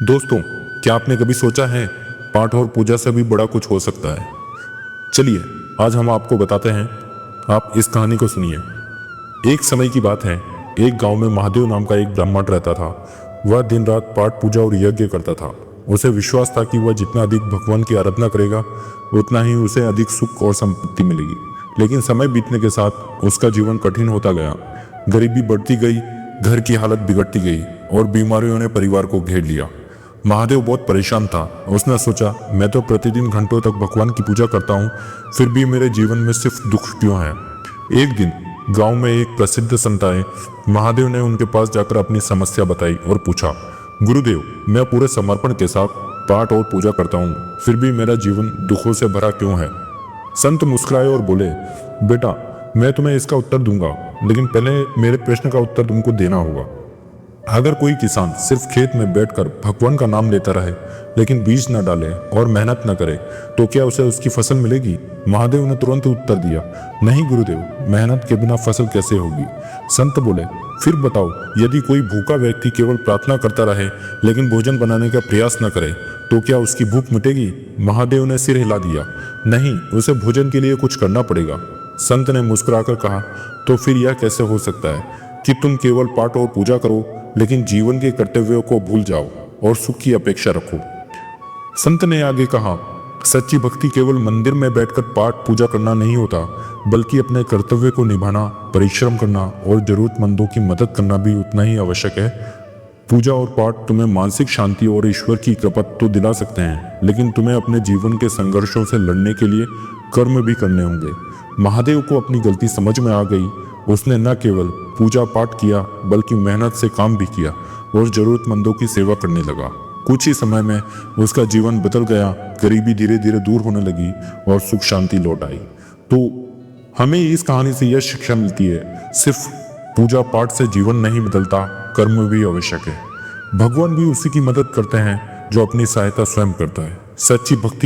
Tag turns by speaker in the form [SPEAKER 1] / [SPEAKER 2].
[SPEAKER 1] दोस्तों, क्या आपने कभी सोचा है पाठ और पूजा से भी बड़ा कुछ हो सकता है? चलिए आज हम आपको बताते हैं। आप इस कहानी को सुनिए। एक समय की बात है, एक गांव में महादेव नाम का एक ब्राह्मण रहता था। वह दिन रात पाठ पूजा और यज्ञ करता था। उसे विश्वास था कि वह जितना अधिक भगवान की आराधना करेगा उतना ही उसे अधिक सुख और संपत्ति मिलेगी। लेकिन समय बीतने के साथ उसका जीवन कठिन होता गया। गरीबी बढ़ती गई, घर की हालत बिगड़ती गई और बीमारियों ने परिवार को घेर लिया। महादेव बहुत परेशान था। उसने सोचा, मैं तो प्रतिदिन घंटों तक भगवान की पूजा करता हूँ, फिर भी मेरे जीवन में सिर्फ दुख क्यों है। एक दिन गांव में एक प्रसिद्ध संत आए। महादेव ने उनके पास जाकर अपनी समस्या बताई और पूछा, गुरुदेव, मैं पूरे समर्पण के साथ पाठ और पूजा करता हूँ, फिर भी मेरा जीवन दुखों से भरा क्यों है। संत मुस्कुराए और बोले, बेटा, मैं तुम्हें इसका उत्तर दूंगा, लेकिन पहले मेरे प्रश्न का उत्तर तुमको देना होगा। अगर कोई किसान सिर्फ खेत में बैठकर भगवान का नाम लेता रहे लेकिन बीज न डाले और मेहनत न करे तो क्या उसे उसकी फसल मिलेगी? महादेव ने तुरंत उत्तर दिया, नहीं गुरुदेव, मेहनत के बिना फसल कैसे होगी। संत बोले, फिर बताओ, यदि कोई भूखा व्यक्ति केवल प्रार्थना करता रहे लेकिन भोजन बनाने का प्रयास न करे तो क्या उसकी भूख मिटेगी? महादेव ने सिर हिला दिया, नहीं, उसे भोजन के लिए कुछ करना पड़ेगा। संत ने मुस्कुराकर कहा, तो फिर यह कैसे हो सकता है कि तुम केवल पाठ और पूजा करो लेकिन जीवन के कर्तव्यों को भूल जाओ और सुख की अपेक्षा रखो। संत ने आगे कहा, सच्ची भक्ति केवल मंदिर में बैठकर पाठ पूजा करना नहीं होता, बल्कि अपने कर्तव्य को निभाना, परिश्रम करना और जरूरतमंदों की मदद करना भी उतना ही आवश्यक है। पूजा और पाठ तुम्हें मानसिक शांति और ईश्वर की कृपा तो दिला सकते हैं, लेकिन तुम्हें अपने जीवन के संघर्षों से लड़ने के लिए कर्म भी करने होंगे। महादेव को अपनी गलती समझ में आ गई। उसने न केवल पूजा पाठ किया बल्कि मेहनत से काम भी किया और जरूरतमंदों की सेवा करने लगा। कुछ ही समय में उसका जीवन बदल गया। गरीबी धीरे धीरे दूर होने लगी और सुख शांति लौट आई। तो हमें इस कहानी से यह शिक्षा मिलती है, सिर्फ पूजा पाठ से जीवन नहीं बदलता, कर्म भी आवश्यक है। भगवान भी उसी की मदद करते हैं जो अपनी सहायता स्वयं करता है। सच्ची भक्ति